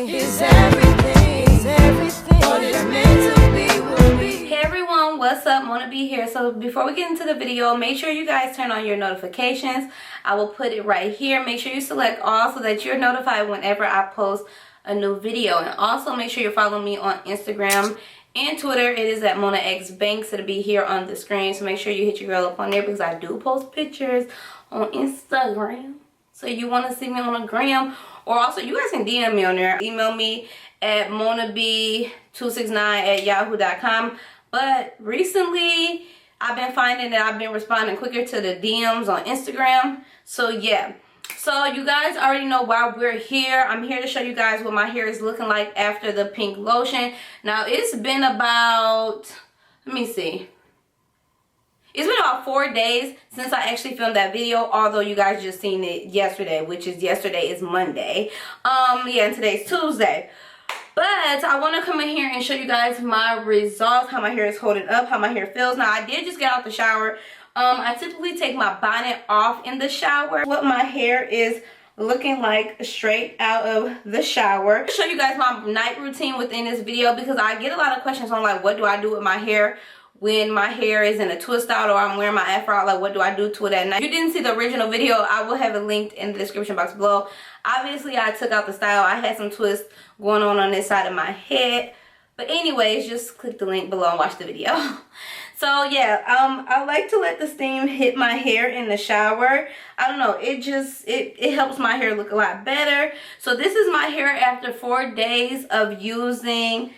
Is everything. Is everything. What is meant to be will be. Hey everyone, what's up? Mona B here. So before we get into the video, make sure you guys turn on your notifications. I will put it right here. Make sure you select all so that you're notified whenever I post a new video. And also make sure you're following me on Instagram and Twitter. It is at Mona X Banks. It'll be here on the screen. So make sure you hit your girl up on there because I do post pictures on Instagram. So you want to see me on a gram, or also you guys can DM me on there. Email me at monab269@yahoo.com. But recently I've been finding that I've been responding quicker to the DMs on Instagram. So yeah. So you guys already know why we're here. I'm here to show you guys what my hair is looking like after the pink lotion. Now it's been about, let me see. It's been about 4 days since I actually filmed that video, although you guys just seen it yesterday, which is yesterday is Monday. Yeah, and today's Tuesday. But I want to come in here and show you guys my results, how my hair is holding up, how my hair feels. Now, I did just get out the shower. I typically take my bonnet off in the shower. What my hair is looking like straight out of the shower. I'll show you guys my night routine within this video because I get a lot of questions on like, what do I do with my hair when my hair is in a twist out or I'm wearing my afro out? Like, what do I do to it at night? If you didn't see the original video, I will have it linked in the description box below. Obviously, I took out the style. I had some twists going on this side of my head. But anyways, just click the link below and watch the video. So yeah, I like to let the steam hit my hair in the shower. I don't know, it helps my hair look a lot better. So this is my hair after 4 days of using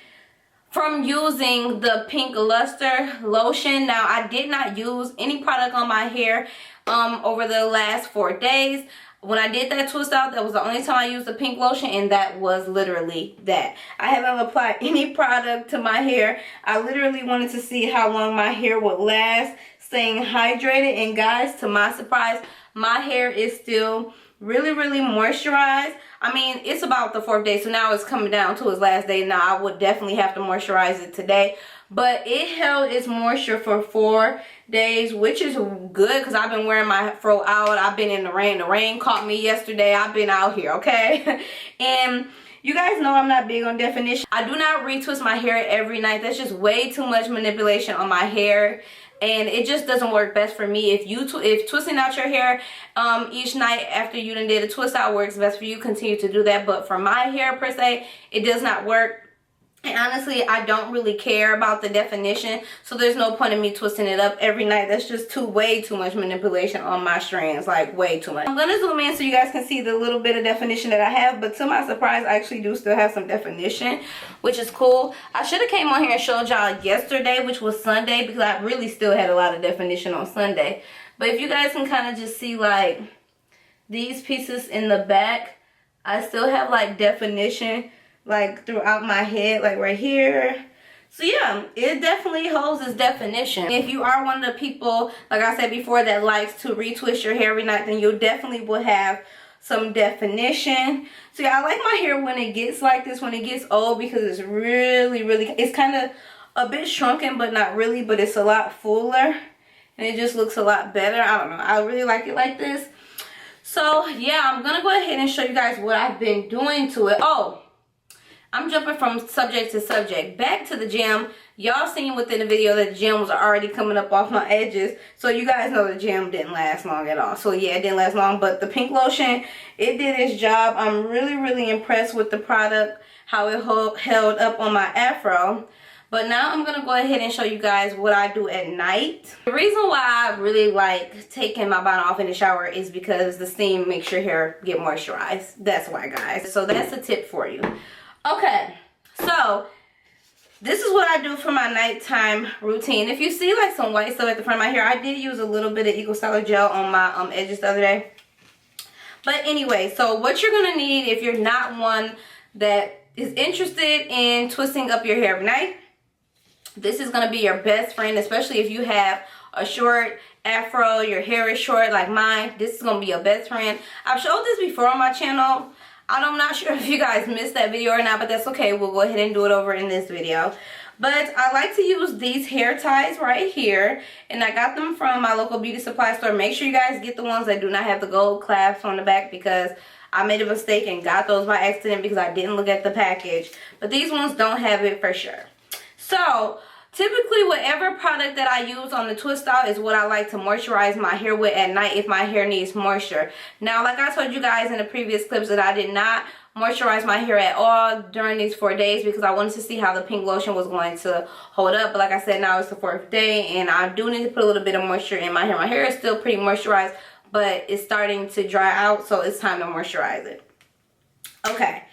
the Pink Luster lotion. Now, I did not use any product on my hair over the last 4 days. When I did that twist out, that was the only time I used the pink lotion, and that was literally that. I haven't applied any product to my hair. I literally wanted to see how long my hair would last, staying hydrated. And guys, to my surprise, my hair is still really moisturized. I mean, it's about the 4th day, so now it's coming down to its last day. Now, I would definitely have to moisturize it today. But it held its moisture for 4 days, which is good because I've been wearing my fro out. I've been in the rain. The rain caught me yesterday. I've been out here, okay? And you guys know I'm not big on definition. I do not retwist my hair every night. That's just way too much manipulation on my hair. And it just doesn't work best for me. If twisting out your hair each night after you done did a twist out works best for you, continue to do that. But for my hair per se, it does not work. And honestly, I don't really care about the definition, so there's no point in me twisting it up every night. That's just way too much manipulation on my strands, like way too much. I'm gonna zoom in so you guys can see the little bit of definition that I have, but to my surprise, I actually do still have some definition, which is cool. I should have came on here and showed y'all yesterday, which was Sunday, because I really still had a lot of definition on Sunday. But if you guys can kind of just see like these pieces in the back, I still have like definition like throughout my head, like right here. So yeah, it definitely holds its definition. If you are one of the people, like I said before, that likes to retwist your hair every night, then you definitely will have some definition. So yeah, I like my hair when it gets like this, when it gets old, because it's really it's kind of a bit shrunken, but not really, but it's a lot fuller and it just looks a lot better. I don't know, I really like it like this. So yeah, I'm gonna go ahead and show you guys what I've been doing to it. Oh, I'm jumping from subject to subject. Back to the gem. Y'all seen within the video that the gem was already coming up off my edges. So you guys know the gem didn't last long at all. So yeah, it didn't last long. But the pink lotion, it did its job. I'm really impressed with the product, how it held up on my afro. But now I'm going to go ahead and show you guys what I do at night. The reason why I really like taking my bonnet off in the shower is because the steam makes your hair get moisturized. That's why, guys. So that's a tip for you. Okay, so this is what I do for my nighttime routine. If you see like some white stuff at the front of my hair, I did use a little bit of Eco Styler gel on my edges the other day. But anyway, so what you're going to need if you're not one that is interested in twisting up your hair every night, this is going to be your best friend, especially if you have a short afro, your hair is short like mine. This is going to be your best friend. I've showed this before on my channel. I'm not sure if you guys missed that video or not, but that's okay. We'll go ahead and do it over in this video. But I like to use these hair ties right here, and I got them from my local beauty supply store. Make sure you guys get the ones that do not have the gold clasp on the back, because I made a mistake and got those by accident because I didn't look at the package. But these ones don't have it for sure. So typically whatever product that I use on the twist out is what I like to moisturize my hair with at night if my hair needs moisture. Now, like I told you guys in the previous clips, that I did not moisturize my hair at all during these 4 days because I wanted to see how the pink lotion was going to hold up. But like I said, now it's the 4th day and I do need to put a little bit of moisture in my hair. My hair is still pretty moisturized, but it's starting to dry out, so it's time to moisturize it. Okay.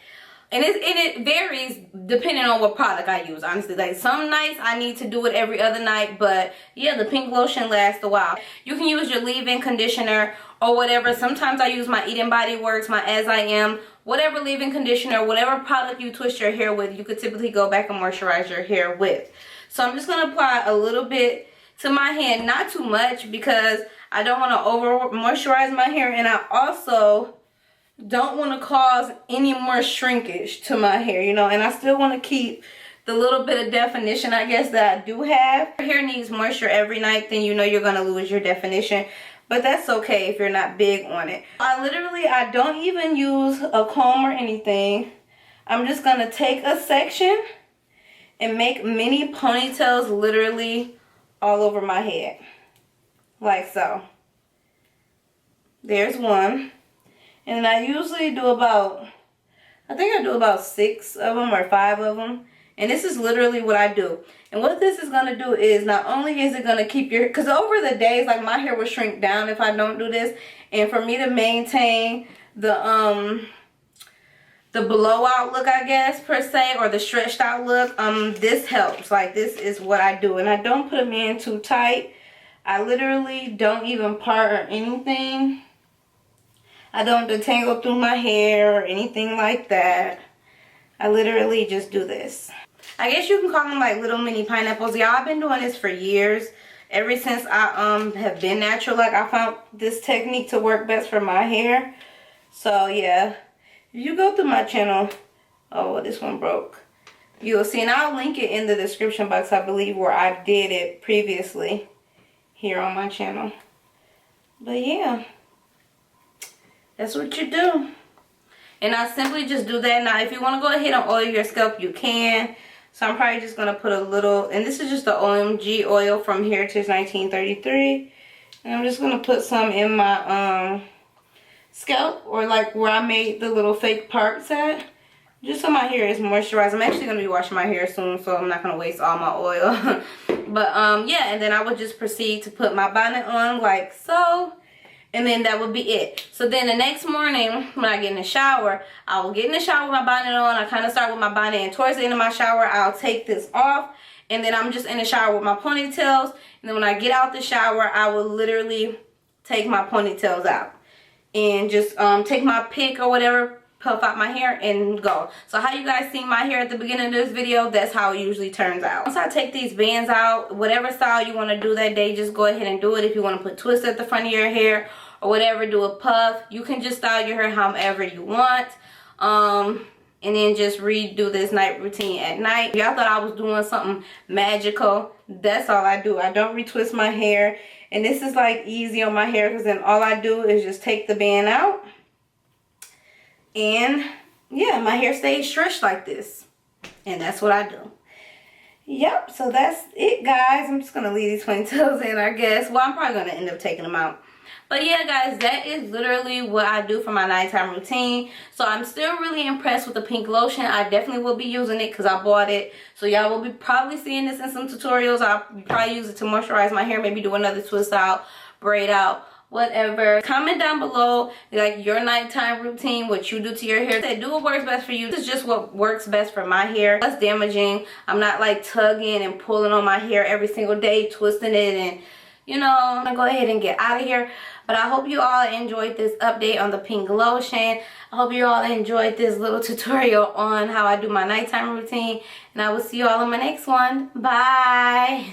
And it varies depending on what product I use, honestly. Like some nights I need to do it every other night, but yeah, the pink lotion lasts a while. You can use your leave-in conditioner or whatever. Sometimes I use my Eden Body Works, my As I Am, whatever leave-in conditioner, whatever product you twist your hair with, you could typically go back and moisturize your hair with. So I'm just going to apply a little bit to my hand, not too much because I don't want to over moisturize my hair, and I also don't want to cause any more shrinkage to my hair, you know, and I still want to keep the little bit of definition, I guess, that I do have. If your hair needs moisture every night, then you know you're going to lose your definition, but that's okay if you're not big on it. I don't even use a comb or anything. I'm just going to take a section and make mini ponytails literally all over my head, like so. There's one. And I usually do about, I think I do about 6 of them or 5 of them. And this is literally what I do. And what this is going to do is, not only is it going to keep your, because over the days, like my hair will shrink down if I don't do this. And for me to maintain the blowout look, I guess, per se, or the stretched out look, this helps. Like, this is what I do. And I don't put them in too tight. I literally don't even part or anything. I don't detangle through my hair or anything like that. I literally just do this. I guess you can call them like little mini pineapples. Y'all, I've been doing this for years. Ever since I have been natural, like I found this technique to work best for my hair. So yeah, if you go through my channel, oh, this one broke. You'll see, and I'll link it in the description box, I believe, where I did it previously here on my channel. But yeah, that's what you do. And I simply just do that. Now, if you want to go ahead and oil your scalp, you can. So I'm probably just going to put a little, and this is just the OMG oil from Heritage 1933. And I'm just going to put some in my scalp, or like where I made the little fake parts at. Just so my hair is moisturized. I'm actually going to be washing my hair soon, so I'm not going to waste all my oil. But yeah, and then I would just proceed to put my bonnet on like so. And then that would be it. So then the next morning when I get in the shower, I will get in the shower with my bonnet on. I kind of start with my bonnet, and towards the end of my shower, I'll take this off. And then I'm just in the shower with my ponytails. And then when I get out the shower, I will literally take my ponytails out. And just take my pick or whatever, puff out my hair and go. So how you guys see my hair at the beginning of this video, that's how it usually turns out. Once I take these bands out, whatever style you want to do that day, just go ahead and do it. If you want to put twists at the front of your hair or whatever, do a puff. You can just style your hair however you want. And then just redo this night routine at night. Y'all thought I was doing something magical. That's all I do. I don't retwist my hair. And this is like easy on my hair, because then all I do is just take the band out. And yeah, my hair stays stretched like this. And that's what I do. Yep, so that's it, guys. I'm just going to leave these ponytails in, I guess. Well, I'm probably going to end up taking them out. But yeah, guys, that is literally what I do for my nighttime routine. So I'm still really impressed with the pink lotion. I definitely will be using it because I bought it. So y'all will be probably seeing this in some tutorials. I'll probably use it to moisturize my hair, maybe do another twist out, braid out, whatever. Comment down below like your nighttime routine, what you do to your hair. Say, do what works best for you. This is just what works best for my hair. That's damaging. I'm not like tugging and pulling on my hair every single day, twisting it, and you know, I'm gonna go ahead and get out of here. But I hope you all enjoyed this update on the pink lotion. I hope you all enjoyed this little tutorial on how I do my nighttime routine. And I will see you all in my next one. Bye.